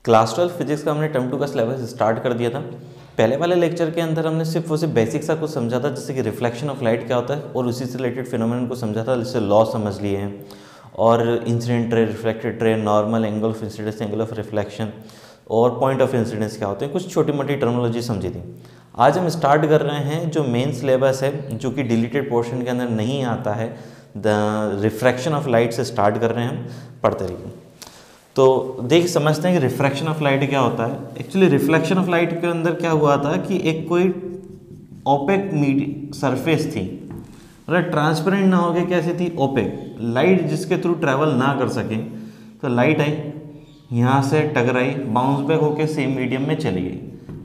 Class 12 physics का हमने term 2 का सिलेबस स्टार्ट कर दिया था। पहले वाले लेक्चर के अंदर हमने सिर्फ उसे बेसिक सा कुछ समझा था, जैसे कि रिफ्लेक्शन ऑफ लाइट क्या होता है, और उसी से रिलेटेड फिनोमेनन को समझा था, जिससे लॉ समझ लिए हैं, और incident ray, reflected ray, normal, angle of incidence, angle of reflection, और पॉइंट ऑफ इंसिडेंस क्या होते हैं, कुछ छोटी मोटी टर्मिनोलॉजी समझी थी। आज हम स्टार्ट कर रहे हैं जो मेन सिलेबस है, जो कि डिलीटेड पोर्शन के अंदर नहीं आता है, द रिफ्रैक्शन ऑफ लाइट से स्टार्ट कर रहे हैं हम, पढ़ते रहिए। तो देख समझते हैं कि रिफ्रैक्शन ऑफ लाइट क्या होता है। एक्चुअली रिफ्लेक्शन ऑफ लाइट के अंदर क्या हुआ था कि एक कोई ओपेक सरफेस थी, मतलब ट्रांसपेरेंट ना होके कैसी थी, ओपेक, लाइट जिसके थ्रू ट्रैवल ना कर सके। तो लाइट आई, यहाँ से टकराई, बाउंस बैक होके सेम मीडियम में चली गई,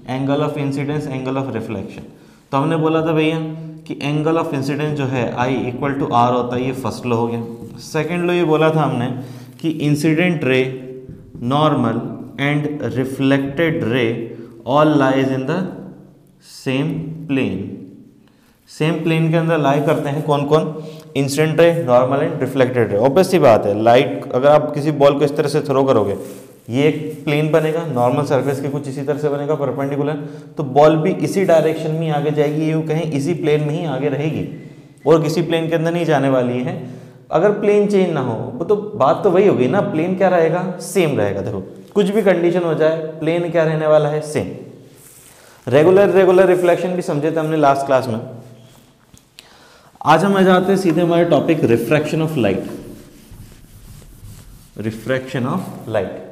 angle of incidence, angle of reflection. तो हमने बोला था भैया कि एंगल ऑफ इंसिडेंस जो है I इक्वल टू R होता है, ये फर्स्ट लॉ हो गया। सेकेंड लॉ ये बोला था हमने कि incident ray, normal and reflected ray all lies in the same plane. Same plane के अंदर लाई करते हैं कौन कौन, incident ray, normal and reflected ray. Obvious सी बात है, लाइट अगर आप किसी बॉल को इस तरह से थ्रो करोगे, ये एक प्लेन बनेगा, नॉर्मल सरफेस के कुछ इसी तरह से बनेगा परपेंडिकुलर, तो बॉल भी इसी डायरेक्शन में आगे जाएगी, यूँ कहीं इसी प्लेन में ही आगे रहेगी और किसी प्लेन के अंदर नहीं जाने वाली है। अगर प्लेन चेंज ना हो वो तो बात तो वही होगी ना, प्लेन क्या रहेगा, सेम रहेगा। देखो कुछ भी कंडीशन हो जाए, प्लेन क्या रहने वाला है, सेम। रेगुलर रिफ्लेक्शन भी समझे थे हमने लास्ट क्लास में। आज हम आ जाते हैं सीधे हमारे topic refraction of light. Refraction of light,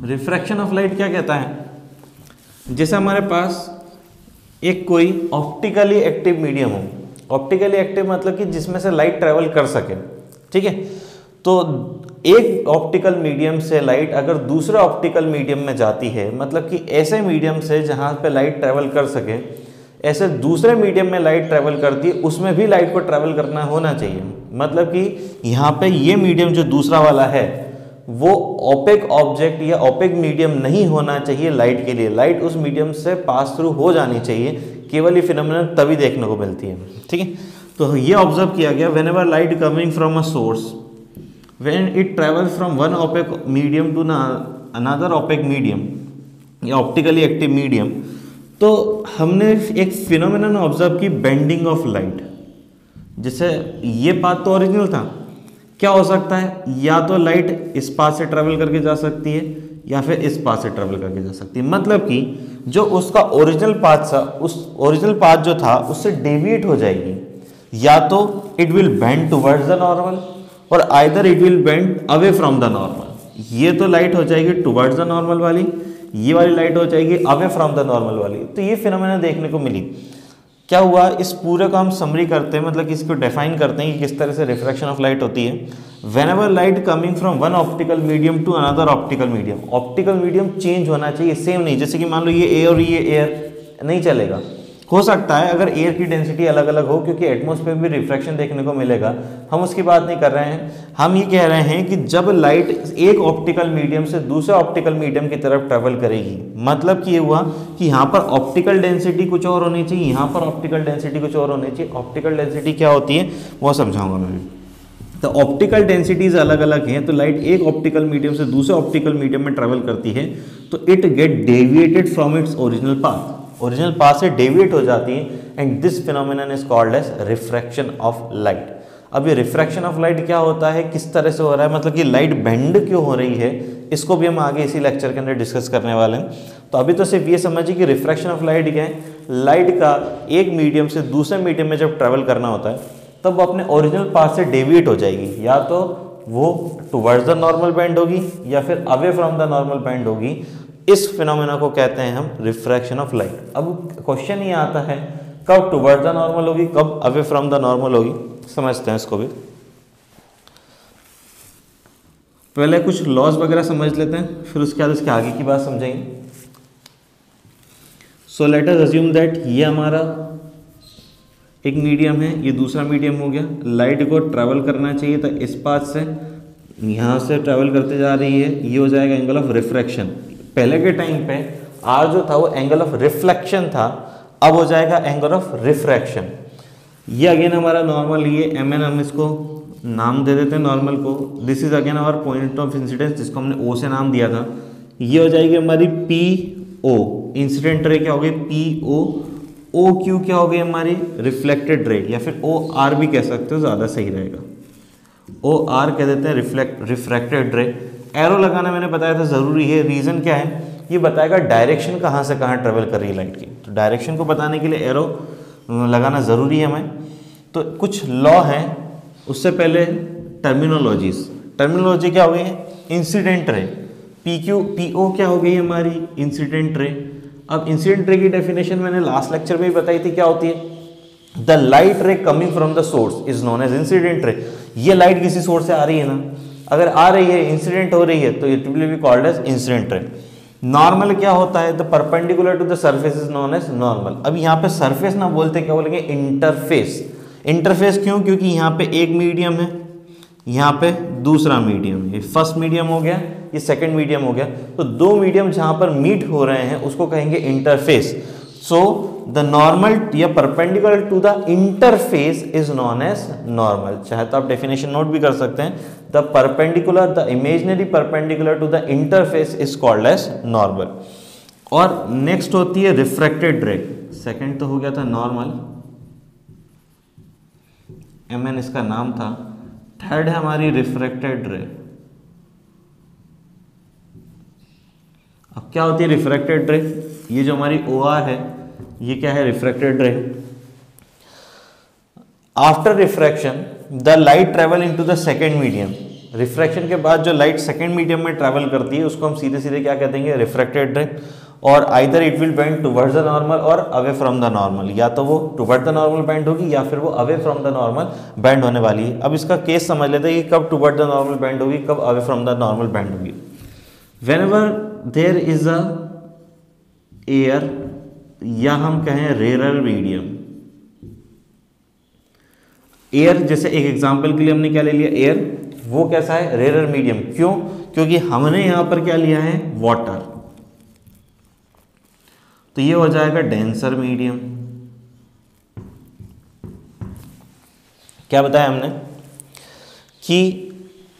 refraction of light क्या कहता है, जैसे हमारे पास एक कोई ऑप्टिकली एक्टिव मीडियम हो। ऑप्टिकली एक्टिव मतलब कि जिसमें से लाइट ट्रेवल कर सके, ठीक है। तो एक ऑप्टिकल मीडियम से लाइट अगर दूसरे ऑप्टिकल मीडियम में जाती है, मतलब कि ऐसे मीडियम से जहाँ पे लाइट ट्रेवल कर सके, ऐसे दूसरे मीडियम में लाइट ट्रेवल करती है, उसमें भी लाइट को ट्रेवल करना होना चाहिए। मतलब कि यहाँ पे ये मीडियम जो दूसरा वाला है वो ओपेक ऑब्जेक्ट या ओपेक मीडियम नहीं होना चाहिए लाइट के लिए। लाइट उस मीडियम से पास थ्रू हो जानी चाहिए, केवल ये फिनोमेनन तभी देखने को मिलती है, ठीक है। तो ये ऑब्जर्व किया गया, whenever light coming from a source, when it travels from one opaque medium to another opaque medium या ऑप्टिकली एक्टिव मीडियम, तो हमने एक फिनोमेनन ऑब्जर्व की, बेंडिंग ऑफ लाइट। जैसे ये पाथ तो ओरिजिनल था, क्या हो सकता है, या तो लाइट इस पाथ से ट्रेवल करके जा सकती है या फिर इस पाथ से ट्रेवल करके जा सकती है। मतलब कि जो उसका ओरिजिनल पाथ था, उस ओरिजिनल पाथ जो था उससे डेविएट हो जाएगी, या तो it will bend towards the normal और either it will bend away from the normal. ये तो लाइट हो जाएगी टुवर्ड्स द नॉर्मल वाली, ये वाली लाइट हो जाएगी अवे फ्रॉम द नॉर्मल वाली। तो ये फिनोमेना देखने को मिली। क्या हुआ, इस पूरे को हम समरी करते हैं, मतलब कि इसको डिफाइन करते हैं कि किस तरह से रिफ्रैक्शन ऑफ लाइट होती है। Whenever light coming from one optical medium to another optical medium, optical medium change होना चाहिए, सेम नहीं। जैसे कि मान लो ये एयर और ये एयर, नहीं चलेगा। हो सकता है अगर एयर की डेंसिटी अलग अलग हो, क्योंकि एटमॉस्फेयर में रिफ्रैक्शन देखने को मिलेगा, हम उसकी बात नहीं कर रहे हैं। हम ये कह रहे हैं कि जब लाइट एक ऑप्टिकल मीडियम से दूसरे ऑप्टिकल मीडियम की तरफ ट्रेवल करेगी, मतलब कि ये हुआ कि यहाँ पर ऑप्टिकल डेंसिटी कुछ और होनी चाहिए, यहाँ पर ऑप्टिकल डेंसिटी कुछ और होनी चाहिए। ऑप्टिकल डेंसिटी क्या होती है वो समझाऊंगा मैं। तो ऑप्टिकल डेंसिटीज अलग अलग हैं, तो लाइट एक ऑप्टिकल मीडियम से दूसरे ऑप्टिकल मीडियम में ट्रेवल करती है, तो it get deviated from its original path, original path से डेविएट हो जाती है, and this phenomenon is called as refraction of light. अब ये रिफ्रैक्शन ऑफ लाइट क्या होता है, किस तरह से हो रहा है, मतलब कि लाइट बेंड क्यों हो रही है, इसको भी हम आगे इसी लेक्चर के अंदर डिस्कस करने वाले हैं। तो अभी तो सिर्फ ये समझिए कि रिफ्रैक्शन ऑफ लाइट क्या है। लाइट का एक मीडियम से दूसरे मीडियम में जब ट्रेवल करना होता है, तब वो अपने ओरिजिनल पाथ से डेविएट हो जाएगी, या तो वो टुवर्ड्स द नॉर्मल बेंड होगी या फिर away from the normal bend होगी। इस फिनोमेना को कहते हैं हम रिफ्रैक्शन ऑफ लाइट। अब क्वेश्चन ये आता है कब टुवर्ड्स द नॉर्मल होगी, कब अवे फ्रॉम द नॉर्मल होगी, समझते हैं इसको भी। पहले कुछ लॉज वगैरह समझ लेते हैं, फिर उसके बाद उसके आगे की बात समझेंगे। So let us assume that ये हमारा एक मीडियम है, ये दूसरा मीडियम हो गया। लाइट को ट्रैवल करना चाहिए था इस पाथ से, यहाँ से ट्रैवल करते जा रही है, ये हो जाएगा एंगल ऑफ रिफ्रैक्शन। पहले के टाइम पे आर जो था वो एंगल ऑफ रिफ्लेक्शन था, अब हो जाएगा एंगल ऑफ रिफ्रैक्शन। ये अगेन हमारा नॉर्मल, ये mn, हम इसको नाम दे देते हैं नॉर्मल को। This is again our point of incidence, जिसको हमने ओ से नाम दिया था। ये हो जाएगी हमारी PO, इंसिडेंट रे क्या हो गई PO। OQ क्या हो गई हमारी रिफ्लेक्टेड रे, या फिर OR भी कह सकते हो, ज़्यादा सही रहेगा। OR कह देते हैं रिफ्रैक्टेड रे। एरो लगाना मैंने बताया था ज़रूरी है, रीज़न क्या है, ये बताएगा डायरेक्शन कहाँ से कहाँ ट्रेवल कर रही है लाइट की। तो डायरेक्शन को बताने के लिए एरो लगाना ज़रूरी है हमें। तो कुछ लॉ हैं, उससे पहले टर्मिनोलॉजी क्या हो गई है, इंसिडेंट रे। PO क्या हो गई हमारी इंसिडेंट रे। अब इंसिडेंट रे की डेफिनेशन मैंने लास्ट लेक्चर में ही बताई थी, क्या होती है, the light ray coming from the source is known as incident ray. ये लाइट किसी सोर्स से आ रही है ना, अगर आ रही है, इंसिडेंट हो रही है, तो it will be called as incident ray. Normal क्या होता है, the perpendicular to the surface is known as normal. अब यहाँ पे सरफेस ना बोलते क्या बोलेंगे, इंटरफेस। इंटरफेस क्यों, क्योंकि यहाँ पे एक मीडियम है, यहाँ पे दूसरा मीडियम है। ये फर्स्ट मीडियम हो गया, ये सेकंड मीडियम हो गया। तो दो मीडियम जहाँ पर मीट हो रहे हैं उसको कहेंगे इंटरफेस। सो द नॉर्मल या perpendicular to the interface is known as normal. चाहे तो आप डेफिनेशन नोट भी कर सकते हैं, the perpendicular, the imaginary perpendicular to the interface is called as normal. और नेक्स्ट होती है रिफ्रैक्टेड रे। सेकंड तो हो गया था नॉर्मल, MN इसका नाम था। थर्ड है हमारी रिफ्रैक्टेड रे। अब क्या होती है रिफ्रैक्टेड रे, ये जो हमारी OR है, ये क्या है रिफ्रैक्टेड रे। After refraction the light travel into the second medium. Refraction के बाद जो लाइट सेकेंड मीडियम में ट्रेवल करती है उसको हम सीधे सीधे क्या कहते हैं, रिफ्रैक्टेड रे। और either it will bend towards the normal और अवे फ्रॉम द नॉर्मल, या तो वो टुवर्ड द नॉर्मल बेंड होगी या फिर वो away from the normal bend होने वाली है। अब इसका केस समझ लेते हैं कि कब टुवर्ड द नॉर्मल बेंड होगी, कब away from the normal bend होगी। Whenever there is a air, या हम कहें रेरर मीडियम। एयर, जैसे एक एग्जांपल के लिए हमने क्या ले लिया, एयर, वो कैसा है रेरर मीडियम। क्यों, क्योंकि हमने यहां पर क्या लिया है वाटर, तो ये हो जाएगा डेंसर मीडियम। क्या बताया हमने कि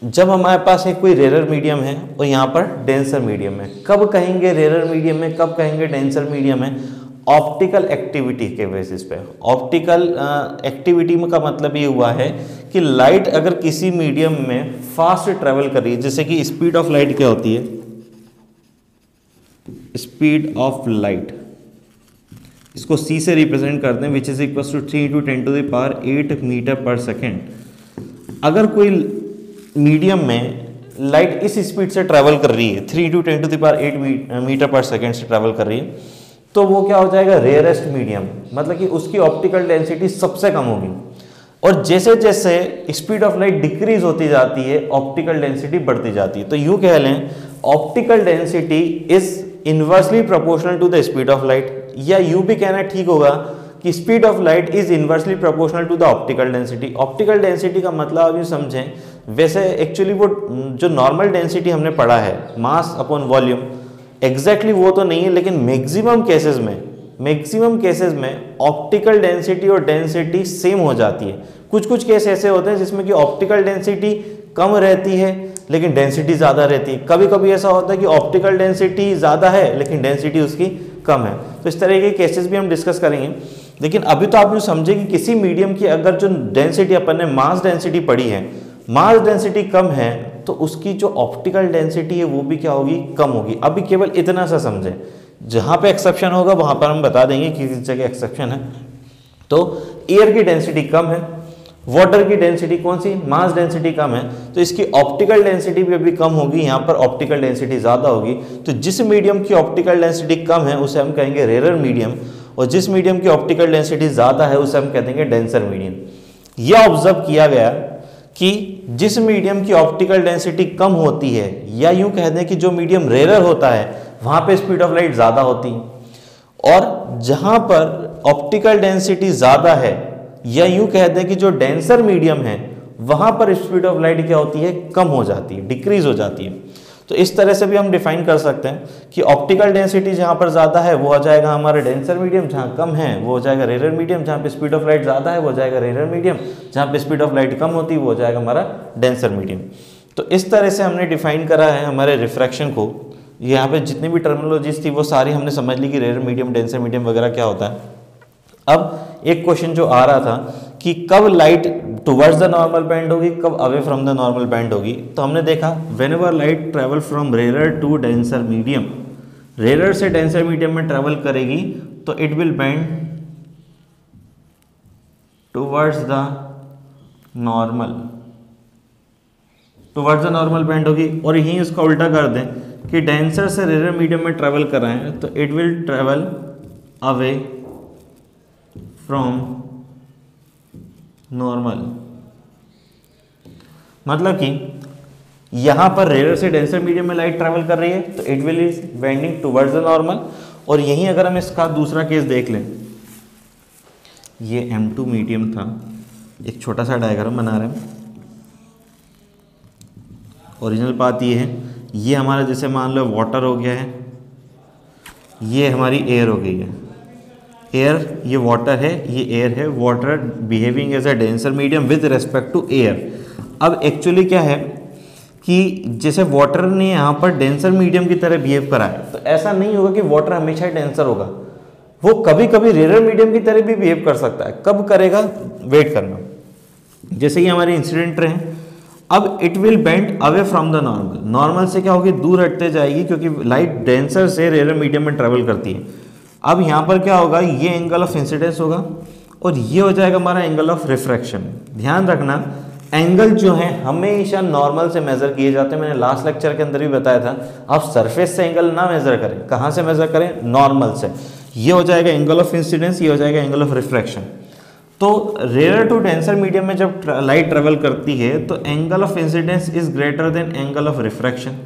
जब हमारे पास एक कोई रेरर मीडियम है और यहाँ पर डेंसर मीडियम है, कब कहेंगे रेरर मीडियम में, कब कहेंगे डेंसर मीडियम है, ऑप्टिकल एक्टिविटी के बेसिस पे। ऑप्टिकल एक्टिविटी में का मतलब ये हुआ है कि लाइट अगर किसी मीडियम में फास्ट ट्रेवल कर रही है, जैसे कि स्पीड ऑफ लाइट क्या होती है, स्पीड ऑफ लाइट, इसको c से रिप्रेजेंट करते हैं, which is equal to 3 × 10⁸ metre per second. अगर कोई मीडियम में लाइट इस स्पीड से ट्रैवल कर रही है, 3 × 10⁸ मीटर पर सेकेंड से ट्रैवल कर रही है, तो वो क्या हो जाएगा रेयरेस्ट मीडियम, मतलब कि उसकी ऑप्टिकल डेंसिटी सबसे कम होगी। और जैसे जैसे स्पीड ऑफ लाइट डिक्रीज होती जाती है, ऑप्टिकल डेंसिटी बढ़ती जाती है। तो यूं कह लें optical density is inversely proportional to the speed of light, या यूं भी कहना ठीक होगा कि speed of light is inversely proportional to the optical density. Optical density का मतलब आप ये समझें, वैसे एक्चुअली वो जो नॉर्मल डेंसिटी हमने पढ़ा है मास अपॉन वॉल्यूम, एग्जैक्टली वो तो नहीं है, लेकिन मैक्सिमम केसेस में ऑप्टिकल डेंसिटी और डेंसिटी सेम हो जाती है। कुछ कुछ केस ऐसे होते हैं जिसमें कि ऑप्टिकल डेंसिटी कम रहती है लेकिन डेंसिटी ज़्यादा रहती है। कभी कभी ऐसा होता है कि ऑप्टिकल डेंसिटी ज़्यादा है लेकिन डेंसिटी उसकी कम है। तो इस तरह के केसेस भी हम डिस्कस करेंगे। लेकिन अभी तो आप यूँ समझे कि किसी मीडियम की अगर जो डेंसिटी अपन ने मास डेंसिटी पढ़ी है, मास डेंसिटी कम है, तो उसकी जो ऑप्टिकल डेंसिटी है वो भी क्या होगी, कम होगी। अभी केवल इतना सा समझें, जहाँ पे एक्सेप्शन होगा वहाँ पर हम बता देंगे कि किस जगह एक्सेप्शन है। तो एयर की डेंसिटी कम है, वाटर की डेंसिटी कौन सी, मास डेंसिटी कम है, तो इसकी ऑप्टिकल डेंसिटी भी अभी कम होगी, यहाँ पर ऑप्टिकल डेंसिटी ज़्यादा होगी। तो जिस मीडियम की ऑप्टिकल डेंसिटी कम है उसे हम कहेंगे रेरर मीडियम, और जिस मीडियम की ऑप्टिकल डेंसिटी ज़्यादा है उसे हम कह देंगे डेंसर मीडियम। यह ऑब्जर्व किया गया कि जिस मीडियम की ऑप्टिकल डेंसिटी कम होती है, या यूं कह दें कि जो मीडियम रेरर होता है वहाँ पे स्पीड ऑफ लाइट ज़्यादा होती है, और जहाँ पर ऑप्टिकल डेंसिटी ज़्यादा है, या यूं कह दें कि जो डेंसर मीडियम है वहाँ पर स्पीड ऑफ लाइट क्या होती है, कम हो जाती है, डिक्रीज हो जाती है। तो इस तरह से भी हम डिफाइन कर सकते हैं कि ऑप्टिकल डेंसिटी जहाँ पर ज़्यादा है वो आ जाएगा हमारा डेंसर मीडियम, जहाँ कम है वो हो जाएगा रेयर मीडियम, जहाँ पे स्पीड ऑफ लाइट ज़्यादा है वो हो जाएगा रेयर मीडियम, जहाँ पे स्पीड ऑफ लाइट कम होती है वो हो जाएगा हमारा डेंसर मीडियम। तो इस तरह से हमने डिफाइन करा है हमारे रिफ्रैक्शन को। यहाँ पे जितनी भी टर्मिनोलॉजीज थी वो सारी हमने समझ ली कि रेयर मीडियम, डेंसर मीडियम वगैरह क्या होता है। अब एक क्वेश्चन जो आ रहा था कि कब light towards the normal bend होगी, कब away from the normal bend होगी। तो हमने देखा whenever light travel from rare to denser medium, rare से डेंसर मीडियम में ट्रेवल करेगी तो it will bend towards the normal, towards the normal bend होगी। और यहीं उसका उल्टा कर दें कि डेंसर से रेयर मीडियम में ट्रेवल कर रहे हैं तो it will travel away from normal. मतलब कि यहां पर रेयर से डेंसर मीडियम में लाइट ट्रेवल कर रही है तो it will is bending towards the normal. और यहीं अगर हम इसका दूसरा केस देख लें, ये M2 मीडियम था, एक छोटा सा डायग्राम बना रहे हैं। ओरिजिनल बात ये है, ये हमारा जैसे मान लो वाटर हो गया है, ये हमारी एयर हो गई है। एयर, ये वाटर है, ये एयर है। Water behaving as a denser medium with respect to air. अब एक्चुअली क्या है कि जैसे वाटर ने यहाँ पर डेंसर मीडियम की तरह बिहेव करा है, तो ऐसा नहीं होगा कि वाटर हमेशा डेंसर होगा, वो कभी कभी रेयर मीडियम की तरह भी बिहेव कर सकता है। कब करेगा, वेट करना। जैसे कि हमारे इंसिडेंट रहे, अब it will bend away from the normal. Normal से क्या होगी, दूर हटते जाएगी, क्योंकि लाइट डेंसर से रेयर मीडियम में ट्रेवल करती है। अब यहाँ पर क्या होगा, ये एंगल ऑफ इंसिडेंस होगा और ये हो जाएगा हमारा एंगल ऑफ रिफ्रैक्शन। ध्यान रखना, एंगल जो है हमेशा नॉर्मल से मेजर किए जाते हैं। मैंने लास्ट लेक्चर के अंदर भी बताया था, आप सरफेस से एंगल ना मेजर करें। कहाँ से मेजर करें, नॉर्मल से। ये हो जाएगा एंगल ऑफ इंसिडेंस, ये हो जाएगा एंगल ऑफ रिफ्रैक्शन। तो रेयर टू डेंसर मीडियम में जब लाइट ट्रेवल करती है तो angle of incidence is greater than angle of refraction.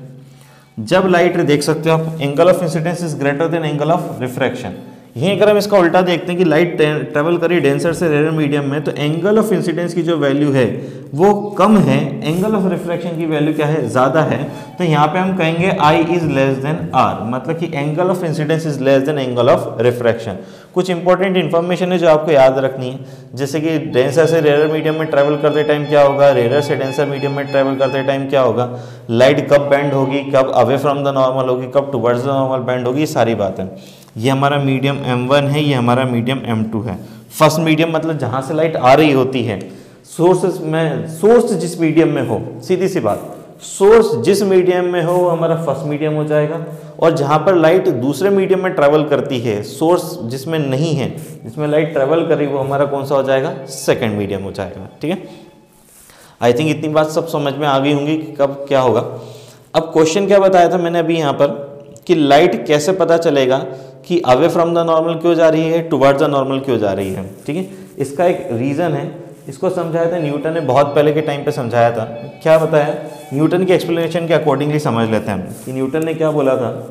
जब लाइट, देख सकते हो आप, angle of incidence is greater than angle of refraction. यहीं अगर हम इसका उल्टा देखते हैं कि लाइट ट्रेवल करी डेंसर से रेयर मीडियम में, तो एंगल ऑफ इंसिडेंस की जो वैल्यू है वो कम है, एंगल ऑफ रिफ्रैक्शन की वैल्यू क्या है, ज़्यादा है। तो यहाँ पे हम कहेंगे I is less than R, मतलब कि angle of incidence is less than angle of refraction. कुछ इंपॉर्टेंट इन्फॉर्मेशन है जो आपको याद रखनी है, जैसे कि डेंसर से रेयर मीडियम में ट्रेवल करते टाइम क्या होगा, रेयर से डेंसर मीडियम में ट्रेवल करते टाइम क्या होगा, लाइट कब बेंड होगी, कब अवे फ्रॉम द नॉर्मल होगी, कब टुवर्ड्स द नॉर्मल बेंड होगी, सारी बातें। ये हमारा मीडियम M1 है, ये हमारा मीडियम M2 है। फर्स्ट मीडियम मतलब जहाँ से लाइट आ रही होती है, सोर्स में, सोर्स जिस मीडियम में हो, सीधी सी बात, सोर्स जिस मीडियम में हो वो हमारा फर्स्ट मीडियम हो जाएगा। और जहाँ पर लाइट दूसरे मीडियम में ट्रैवल करती है, सोर्स जिसमें नहीं है, जिसमें लाइट ट्रैवल कर रही है, वो हमारा कौन सा हो जाएगा, सेकंड मीडियम हो जाएगा। ठीक है, आई थिंक इतनी बात सब समझ में आ गई होंगी कि कब क्या होगा। अब क्वेश्चन क्या बताया था मैंने अभी यहाँ पर कि लाइट कैसे पता चलेगा कि अवे फ्रॉम द नॉर्मल क्यों जा रही है, टुवर्ड्स द नॉर्मल क्यों जा रही है। ठीक है, इसका एक रीज़न है, इसको समझाया था न्यूटन ने, बहुत पहले के टाइम पे समझाया था। क्या बताया, न्यूटन की एक्सप्लेनेशन के अकॉर्डिंगली समझ लेते हैं हम कि न्यूटन ने क्या बोला था।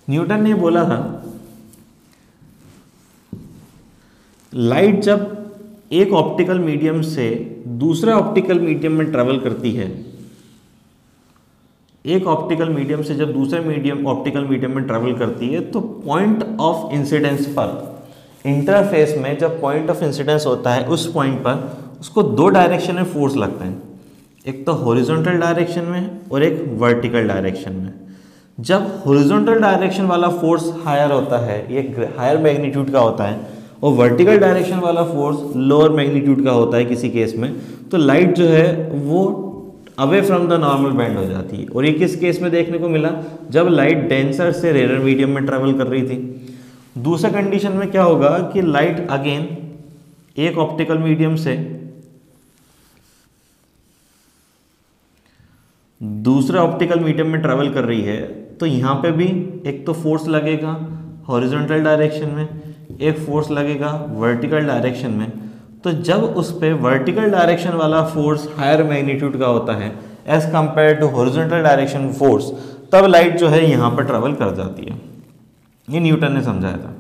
न्यूटन ने बोला था लाइट जब एक ऑप्टिकल मीडियम से दूसरे ऑप्टिकल मीडियम में ट्रेवल करती है, एक ऑप्टिकल मीडियम से जब दूसरे मीडियम ऑप्टिकल मीडियम में ट्रेवल करती है, तो पॉइंट ऑफ इंसिडेंस पर, इंटरफेस में जब पॉइंट ऑफ इंसिडेंस होता है उस पॉइंट पर उसको दो डायरेक्शन में फोर्स लगता है, एक तो हॉरिजॉन्टल डायरेक्शन में और एक वर्टिकल डायरेक्शन में। जब हॉरिजॉन्टल डायरेक्शन वाला फोर्स हायर होता है, ये हायर मैग्नीट्यूड का होता है, और वर्टिकल डायरेक्शन वाला फोर्स लोअर मैग्नीट्यूड का होता है किसी केस में, तो लाइट जो है वो away from the normal band हो जाती है। और ये किस केस में देखने को मिला, जब लाइट डेंसर से रेयर मीडियम में ट्रेवल कर रही थी। दूसरे कंडीशन में क्या होगा कि लाइट अगेन एक ऑप्टिकल मीडियम से दूसरे ऑप्टिकल मीडियम में ट्रेवल कर रही है, तो यहाँ पे भी एक तो फोर्स लगेगा हॉरिजॉन्टल डायरेक्शन में, एक फोर्स लगेगा वर्टिकल डायरेक्शन में, तो जब उस पे वर्टिकल डायरेक्शन वाला फोर्स हायर मैग्नीट्यूड का होता है as compare to horizontal direction force, तब लाइट जो है यहाँ पर ट्रेवल कर जाती है। ये न्यूटन ने समझाया था।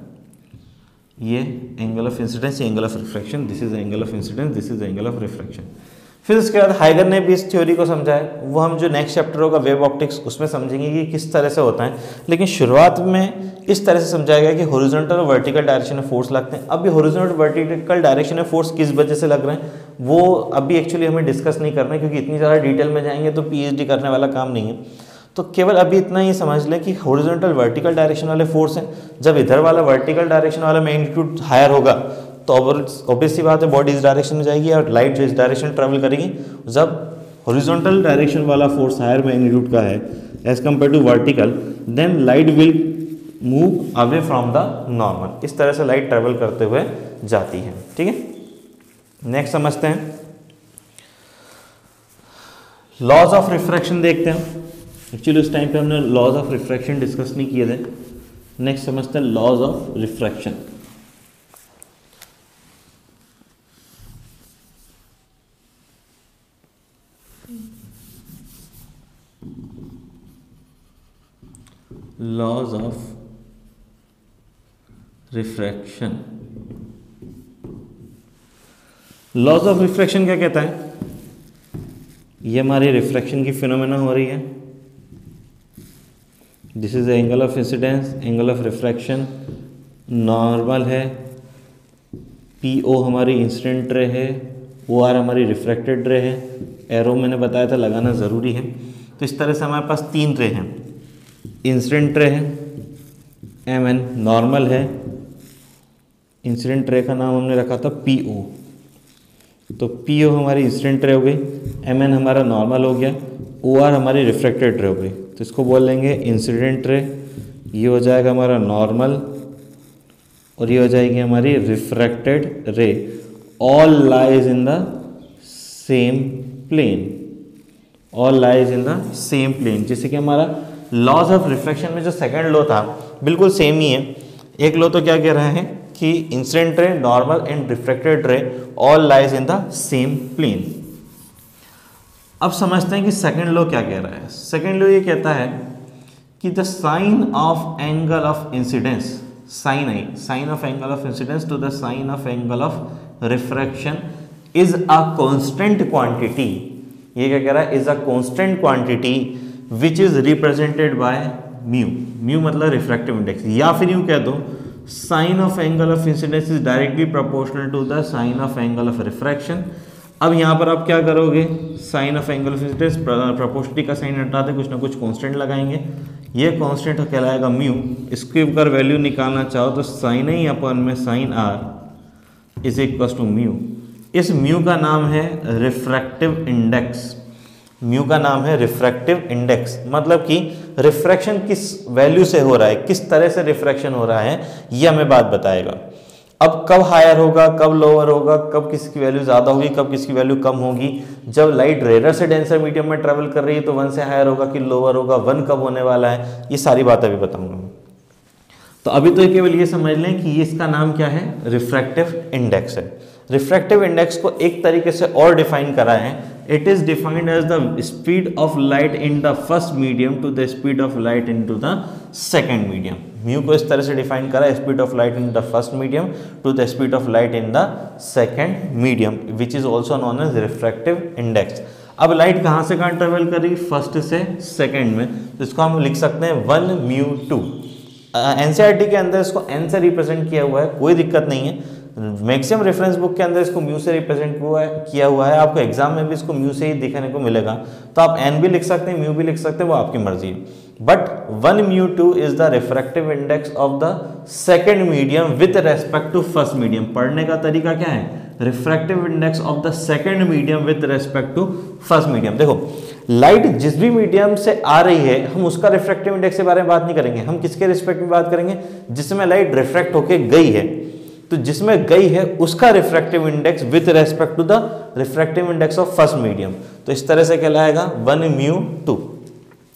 ये एंगल ऑफ इंसिडेंस, ये angle of refraction, this is angle of incidence, this is angle of refraction. फिर उसके बाद हाइगर ने भी इस थ्योरी को समझाया, वो हम जो नेक्स्ट चैप्टर होगा वेव ऑप्टिक्स उसमें समझेंगे कि किस तरह से होता है, लेकिन शुरुआत में इस तरह से समझाएगा कि हॉरिजॉन्टल और वर्टिकल डायरेक्शन में फोर्स लगते हैं। अब ये हॉरिजॉन्टल वर्टिकल डायरेक्शन में फोर्स किस वजह से लग रहे हैं वो अभी एक्चुअली हमें डिस्कस नहीं करना है, क्योंकि इतनी ज़्यादा डिटेल में जाएंगे तो पीएचडी करने वाला काम नहीं है। तो केवल अभी इतना ही समझ लें कि हॉरिजॉन्टल वर्टिकल डायरेक्शन वाले फोर्स हैं, जब इधर वाला वर्टिकल डायरेक्शन वाला मैग्नीट्यूड हायर होगा तो ऑब्वियस सी बात है बॉडी इस डायरेक्शन में जाएगी और लाइट जो इस डायरेक्शन में ट्रेवल करेगी। जब हॉरिजॉन्टल डायरेक्शन वाला फोर्स हायर मैग्नीट्यूड का है as compare to vertical, then light will move away from the normal. इस तरह से लाइट ट्रेवल करते हुए जाती है। ठीक है, नेक्स्ट समझते हैं लॉज ऑफ रिफ्रैक्शन देखते हैं। एक्चुअली उस टाइम पे हमने लॉज ऑफ रिफ्रैक्शन डिस्कस नहीं किए थे। नेक्स्ट समझते हैं laws of refraction. Laws of refraction, laws of refraction क्या कहता है? ये हमारी रिफ्रैक्शन की फिनोमेना हो रही है। This is angle of incidence, angle of refraction normal है, पीओ हमारी इंसिडेंट रे है, ओ आर हमारी रिफ्रैक्टेड रे है। एरो मैंने बताया था लगाना ज़रूरी है। तो इस तरह से हमारे पास तीन रे हैं, इंसिडेंट रे है, एम एन नॉर्मल है, इंसिडेंट रे का नाम हमने रखा था पीओ। तो पीओ हमारी इंसिडेंट रे हो गई, एम एन हमारा नॉर्मल हो गया, ओ आर हमारी रिफ्रैक्टेड रे हो गई। तो इसको बोल लेंगे इंसिडेंट रे, ये हो जाएगा हमारा नॉर्मल और ये हो जाएगी हमारी refracted ray. All lies in the same plane, all lies in the same plane. जैसे कि हमारा लॉज ऑफ रिफ्रैक्शन में जो सेकंड लॉ था बिल्कुल सेम ही है। एक लॉ तो क्या कह रहा है कि incident ray, normal and refracted ray all lies in the same plane. अब समझते हैं कि सेकंड लॉ क्या कह रहा है। सेकंड लॉ ये कहता है कि the sine of angle of incidence, sine i, sine of angle of incidence to the sine of angle of refraction is a constant quantity. ये क्या कह रहा है? Is a constant quantity which is represented by mu. Mu मतलब refractive index, या फिर यूँ कह दो sine of angle of incidence is directly proportional to the sine of angle of refraction. अब यहाँ पर आप क्या करोगे? Sine of angle of incidence proportionality का साइन हटा दे, कुछ ना कुछ कांस्टेंट लगाएंगे। ये कांस्टेंट कहलाएगा म्यू। इसकी अगर वैल्यू निकालना चाहो तो साइन आई अपन में sine r is equal to mu. इस म्यू का नाम है रिफ्रैक्टिव इंडेक्स। म्यू का नाम है रिफ्रैक्टिव इंडेक्स, मतलब कि रिफ्रैक्शन किस वैल्यू से हो रहा है, किस तरह से रिफ्रैक्शन हो रहा है, ये हमें बात बताएगा। अब कब हायर होगा, कब लोअर होगा, कब किसकी वैल्यू ज़्यादा होगी, कब किसकी वैल्यू कम होगी। जब लाइट रेयर से डेंसर मीडियम में ट्रेवल कर रही है तो 1 से हायर होगा कि लोअर होगा, 1 कब होने वाला है, ये सारी बात अभी बताऊंगा। तो अभी तो केवल ये समझ लें कि ये इसका नाम क्या है? रिफ्रैक्टिव इंडेक्स है। रिफ्रैक्टिव इंडेक्स को एक तरीके से और डिफाइन करा है। It is defined as the speed of light in the first medium to the speed of light in to the second medium. Mu को इस तरह से डिफाइन करा है, speed of light in the first medium to the speed of light in the second medium, which is also known as refractive index. अब light कहाँ से कहाँ ट्रेवल करेगी? फर्स्ट से सेकेंड में, तो इसको हम लिख सकते हैं 1 μ2। एनसीईआरटी के अंदर इसको एन से रिप्रेजेंट किया हुआ है, कोई दिक्कत नहीं है। मैक्सिमम रेफरेंस बुक के अंदर इसको म्यू से रिप्रेजेंट किया हुआ है। आपको एग्जाम में भी इसको म्यू से ही दिखने को मिलेगा। तो आप एन भी लिख सकते हैं, म्यू भी लिख सकते हैं, वो आपकी मर्जी है। But 1 μ2 is the refractive index of the second medium with respect to first medium. पढ़ने का तरीका क्या है? Refractive index of the second medium with respect to first medium. देखो लाइट जिस भी मीडियम से आ रही है हम उसका रिफ्रैक्टिव इंडेक्स के बारे में बात नहीं करेंगे, हम किसके रिस्पेक्ट में बात करेंगे? जिसमें लाइट रिफ्रैक्ट होके गई है, तो जिसमें गई है उसका refractive index with respect to the refractive index of first medium. तो इस तरह से कहलाएगा 1 μ2,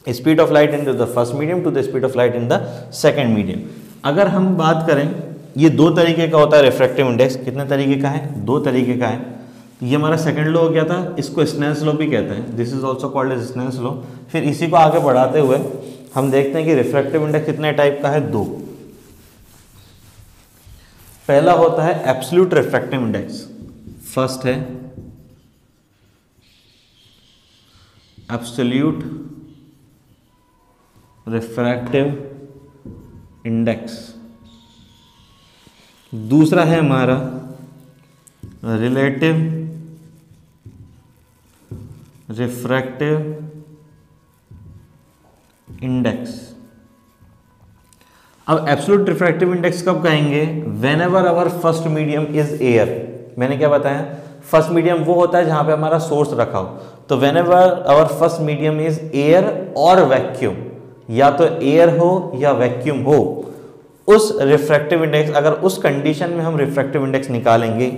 speed of light in to the first medium to the speed of light in the second medium. अगर हम बात करें ये दो तरीके का होता है रिफ्रैक्टिव इंडेक्स। कितने तरीके का है? दो तरीके का है। ये हमारा सेकंड लॉ हो गया था, इसको स्नेल्स लॉ भी कहते हैं, this is also called as Snell's law. फिर इसी को आगे बढ़ाते हुए हम देखते हैं कि रिफ्रैक्टिव इंडेक्स कितने टाइप का है? दो। पहला होता है एब्सोल्यूट रिफ्रैक्टिव इंडेक्स, फर्स्ट है एब्सोल्यूट रिफ्रैक्टिव इंडेक्स, दूसरा है हमारा रिलेटिव रिफ्रैक्टिव इंडेक्स। अब एब्सोल्यूट रिफ्रैक्टिव इंडेक्स कब कहेंगे? Whenever our first medium is air. मैंने क्या बताया? फर्स्ट मीडियम वो होता है जहां पे हमारा सोर्स रखा हो। तो whenever our first medium is air और वैक्यूम, या तो एयर हो या वैक्यूम हो, उस रिफ्रैक्टिव इंडेक्स, अगर उस कंडीशन में हम रिफ्रैक्टिव इंडेक्स निकालेंगे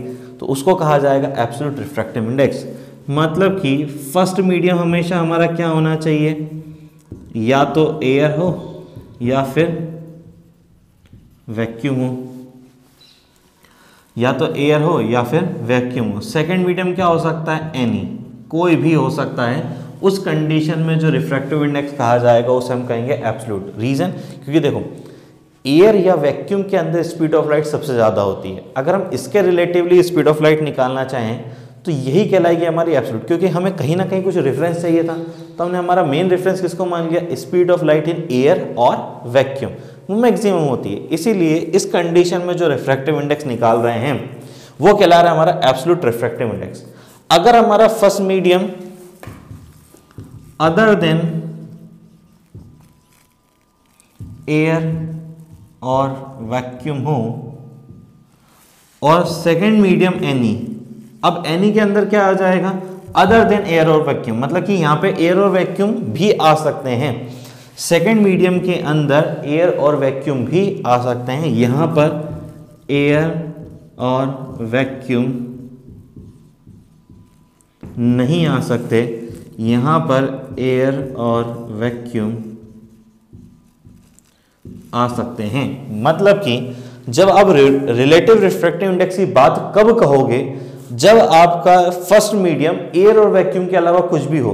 तो उसको कहा जाएगा एब्सोल्यूट रिफ्रैक्टिव इंडेक्स। मतलब कि फर्स्ट मीडियम हमेशा हमारा क्या होना चाहिए? या तो एयर हो या फिर वैक्यूम हो, या तो एयर हो या फिर वैक्यूम हो। सेकंड मीडियम क्या हो सकता है? एनी, कोई भी हो सकता है। उस कंडीशन में जो रिफ्रैक्टिव इंडेक्स कहा जाएगा उसे हम कहेंगे एब्सोल्यूट। रीजन, क्योंकि देखो एयर या वैक्यूम के अंदर स्पीड ऑफ लाइट सबसे ज़्यादा होती है। अगर हम इसके रिलेटिवली स्पीड ऑफ लाइट निकालना चाहें तो यही कहलाएगी हमारी एब्सोल्यूट, क्योंकि हमें कहीं ना कहीं कुछ रेफरेंस चाहिए था। तो हमने हमारा मेन रेफरेंस किसको मान लिया? Speed of light in air और वैक्यूम, वो मैक्सिमम होती है। इसीलिए इस कंडीशन में जो रिफ्रैक्टिव इंडेक्स निकाल रहे हैं वो कहला रहा है हमारा एब्सोल्यूट रिफ्रैक्टिव इंडेक्स। अगर हमारा first medium other than air और वैक्यूम हो और सेकेंड मीडियम एनी, अब एनी के अंदर क्या आ जाएगा? अदर देन एयर और वैक्यूम, मतलब कि यहां पे एयर और वैक्यूम भी आ सकते हैं। सेकेंड मीडियम के अंदर एयर और वैक्यूम भी आ सकते हैं। यहां पर एयर और वैक्यूम नहीं आ सकते, यहां पर एयर और वैक्यूम आ सकते हैं। मतलब कि जब आप रिलेटिव रिफ्रैक्टिव इंडेक्स की बात कब कहोगे? जब आपका फर्स्ट मीडियम एयर और वैक्यूम के अलावा कुछ भी हो,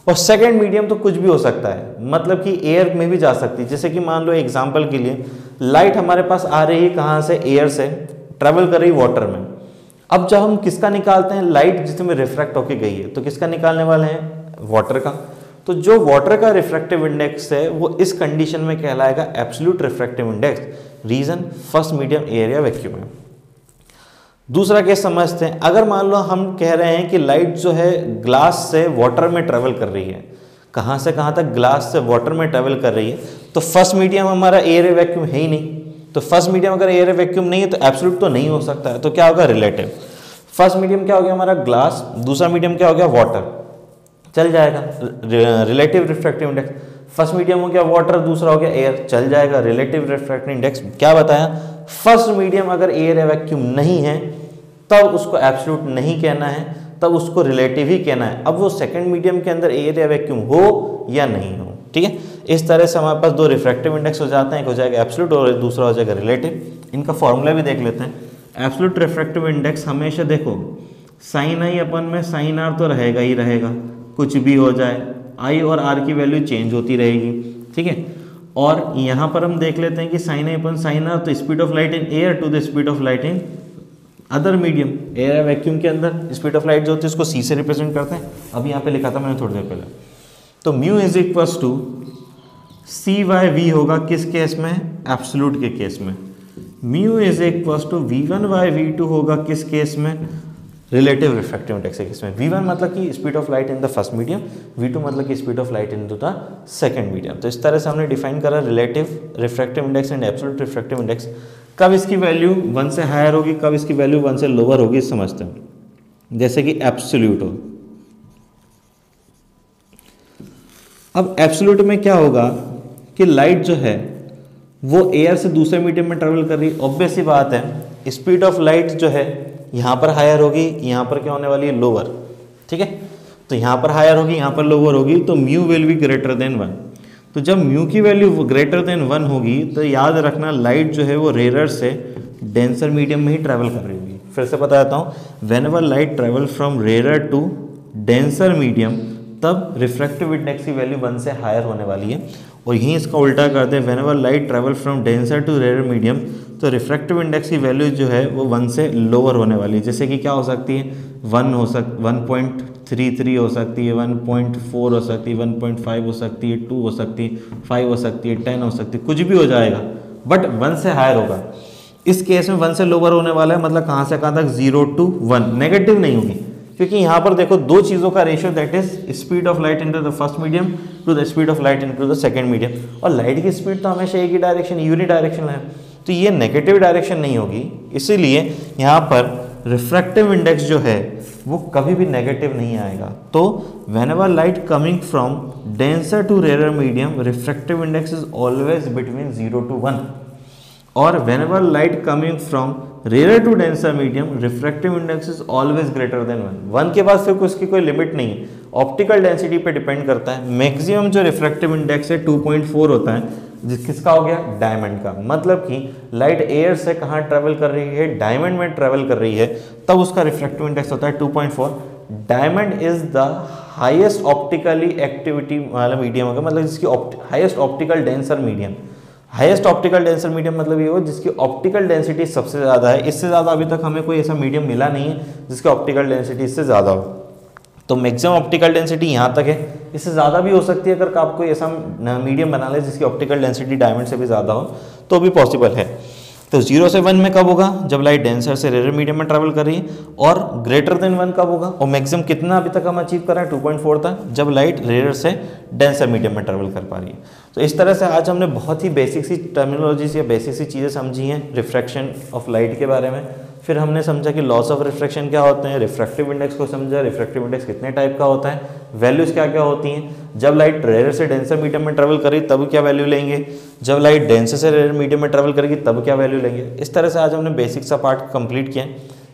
और सेकंड मीडियम तो कुछ भी हो सकता है, मतलब कि एयर में भी जा सकती है। जैसे कि मान लो एग्जांपल के लिए लाइट हमारे पास आ रही है कहाँ से? एयर से, ट्रेवल कर रही वाटर में। अब जब हम किसका निकालते हैं? लाइट जिसमें रिफ्रैक्ट होके गई है, तो किसका निकालने वाले हैं? वाटर का। तो जो वाटर का रिफ्रैक्टिव इंडेक्स है वो इस कंडीशन में कहलाएगा absolute refractive index. Reason, first medium air या वैक्यूम है। दूसरा केस समझते हैं। अगर मान लो हम कह रहे हैं कि लाइट जो है ग्लास से वाटर में ट्रेवल कर रही है, कहाँ से कहाँ तक? ग्लास से वाटर में ट्रेवल कर रही है। तो फर्स्ट मीडियम हमारा एयर वैक्यूम है ही नहीं। तो फर्स्ट मीडियम अगर एयर वैक्यूम नहीं है तो एब्सोल्यूट तो नहीं हो सकता है। तो क्या होगा? रिलेटिव। फर्स्ट मीडियम क्या हो गया हमारा? ग्लास, दूसरा मीडियम क्या हो गया? वाटर, चल जाएगा relative refractive index. First medium हो गया वाटर, दूसरा हो गया एयर, चल जाएगा रिलेटिव रिफ्रैक्टिव इंडेक्स। क्या बताया? फर्स्ट मीडियम अगर एयर या वैक्यूम नहीं है तब उसको एब्सोल्यूट नहीं कहना है, तब उसको रिलेटिव ही कहना है। अब वो सेकंड मीडियम के अंदर एयर या वैक्यूम हो या नहीं हो, ठीक है। इस तरह से हमारे पास दो रिफ्रैक्टिव इंडेक्स हो जाते हैं, एक हो जाएगा एब्सोल्यूट और दूसरा हो जाएगा रिलेटिव। इनका फॉर्मूला भी देख लेते हैं। एब्सोल्यूट रिफ्रैक्टिव इंडेक्स हमेशा देखो साइन आई अपन में साइन आर तो रहेगा ही रहेगा, कुछ भी हो जाए आई और आर की वैल्यू चेंज होती रहेगी, ठीक है। और यहाँ पर हम देख लेते हैं कि sine i upon sine r, तो speed of light in air to the speed of light in other medium. Air vacuum के अंदर स्पीड ऑफ लाइट जो होती है उसको सी से रिप्रेजेंट करते हैं। अभी यहाँ पे लिखा था मैंने थोड़ी देर पहले। तो mu is equals to c by v होगा किस केस में? एब्सोल्यूट के केस में। Mu is equals to v one by v two होगा किस केस में? रिलेटिव रिफ्रैक्टिव इंडेक्स के केस में। वी वन मतलब कि speed of light in the first medium, v two मतलब कि speed of light in to the second medium. तो इस तरह से हमने डिफाइन करा relative refractive index and absolute refractive index. कब इसकी वैल्यू 1 से हायर होगी, कब इसकी वैल्यू 1 से लोअर होगी, समझते हैं। जैसे कि एब्सोल्यूट हो, अब एब्सोल्यूट में क्या होगा कि लाइट जो है वो एयर से दूसरे मीडियम में ट्रेवल कर रही है। ऑब्वियस सी बात है, स्पीड ऑफ लाइट जो है यहाँ पर हायर होगी, यहाँ पर क्या होने वाली है? लोअर, ठीक है। तो यहाँ पर हायर होगी, यहाँ पर लोअर होगी, तो mu will be greater than 1। तो जब म्यू की वैल्यू ग्रेटर देन 1 होगी तो याद रखना लाइट जो है वो रेयर से डेंसर मीडियम में ही ट्रैवल कर रही होगी। फिर से बता देता हूँ, whenever light travel from rare to denser medium, तब रिफ्रैक्टिव इंडेक्स की वैल्यू 1 से हायर होने वाली है। और यहीं इसका उल्टा करते हैं, whenever light travel from denser to rare medium, तो रिफ्रैक्टिव इंडेक्स की वैल्यू जो है वो 1 से लोअर होने वाली है। जैसे कि क्या हो सकती है, 1.33 हो सकती है, 1.4 हो सकती है, 1.5 हो सकती है, 2 हो सकती है, 5 हो सकती है, 10 हो सकती है, कुछ भी हो जाएगा, बट 1 से हायर होगा। इस केस में 1 से लोअर होने वाला है, मतलब कहाँ से कहाँ तक, 0 to 1, नेगेटिव नहीं होगी, क्योंकि यहाँ पर देखो दो चीज़ों का ratio, that is speed of light into the first medium to the speed of light into the second medium, और लाइट की स्पीड तो हमेशा एक ही डायरेक्शन, यूनिडायरेक्शनल है, तो ये नेगेटिव डायरेक्शन नहीं होगी। इसीलिए यहाँ पर रिफ्रैक्टिव इंडेक्स जो है वो कभी भी नेगेटिव नहीं आएगा। तो whenever light coming from denser to rare medium, refractive index is always between 0 to 1, और whenever light coming from rarer to denser medium, refractive index is always greater than 1। 1 के बाद फिर उसकी कोई लिमिट नहीं है, ऑप्टिकल डेंसिटी पे depend करता है। मैक्सिमम जो रिफ्रैक्टिव इंडेक्स है 2.4 होता है, किसका हो गया, डायमंड का। मतलब कि लाइट एयर से कहाँ ट्रेवल कर रही है, डायमंड में ट्रेवल कर रही है, तब उसका रिफ्रैक्टिव इंडेक्स होता है 2.4। Diamond is the highest optically activity वाला मीडियम होगा, मतलब जिसकी highest optical denser medium. Highest optical denser medium मतलब ये हो जिसकी ऑप्टिकल डेंसिटी सबसे ज़्यादा है। इससे ज़्यादा अभी तक हमें कोई ऐसा मीडियम मिला नहीं है जिसकी ऑप्टिकल डेंसिटी इससे ज़्यादा हो। तो मैक्सिमम ऑप्टिकल डेंसिटी यहाँ तक है, इससे ज़्यादा भी हो सकती है अगर आप कोई ऐसा मीडियम बना ले जिसकी ऑप्टिकल डेंसिटी डायमंड से भी ज़्यादा हो, तो भी पॉसिबल है। तो 0 से 1 में कब होगा, जब लाइट डेंसर से रेयर मीडियम में ट्रैवल कर रही है, और ग्रेटर देन 1 कब होगा, और मैक्सिमम कितना अभी तक हम अचीव कर रहे हैं 2.4 तक, जब लाइट रेयर से डेंसर मीडियम में ट्रैवल कर पा रही है। तो इस तरह से आज हमने बहुत ही बेसिक सी टर्मिनोलॉजी या बेसिक सी चीज़ें समझी हैं रिफ्रैक्शन ऑफ लाइट के बारे में। फिर हमने समझा कि लॉस ऑफ रिफ्रैक्शन क्या होते हैं, रिफ्रैक्टिव इंडेक्स को समझा, रिफ्रैक्टिव इंडेक्स कितने टाइप का होता है, वैल्यूज़ क्या क्या होती हैं, जब लाइट रेयर से डेंसर मीडियम में ट्रैवल करेगी तब क्या वैल्यू लेंगे, जब लाइट डेंसर से रेयर मीडियम में ट्रैवल करेगी तब क्या वैल्यू लेंगे। इस तरह से आज हमने बेसिक सा पार्ट कंप्लीट किया।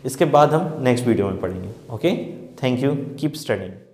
इसके बाद हम नेक्स्ट वीडियो में पढ़ेंगे। Okay, thank you, keep studying.